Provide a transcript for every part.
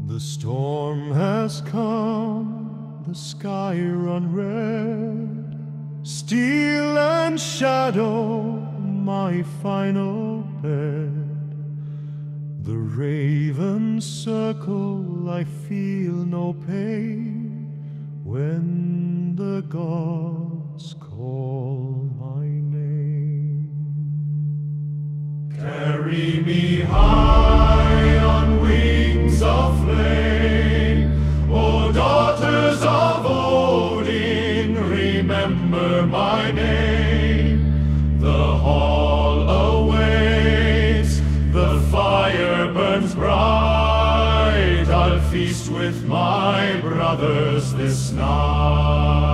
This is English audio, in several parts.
The storm has come, the sky run red, steel and shadow, my final bed. The ravens circle, I feel no pain, when the gods call my name. Carry me high on wings of flame, O daughters of Odin, remember my name. The hall awaits, the fire burns bright, I'll feast with my brothers this night.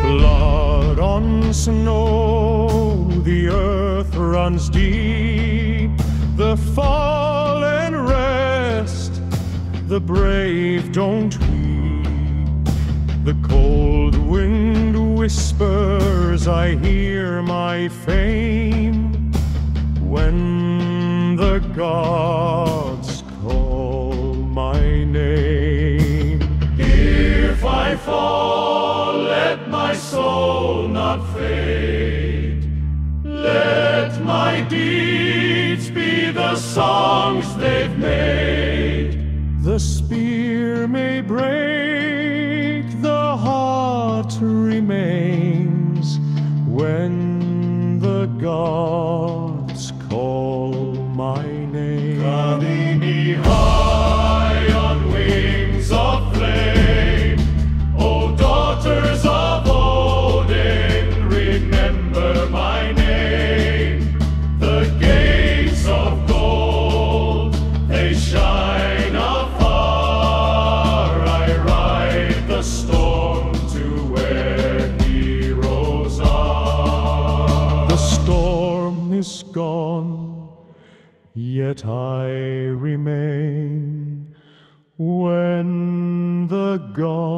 Blood on snow, the earth runs deep, the fallen rest, the brave don't weep. The cold wind whispers, I hear my fame, when the gods call my name. If I fall, let my soul not fade. Let my deeds be the songs they've made. The spear may break, the heart remains, when the gods call my name. Carry me high on wings of flame, O daughters of Odin, remember my name. The gates of gold, they shine afar, I ride the storm to where heroes are. The storm is gone, yet I remain, when the gods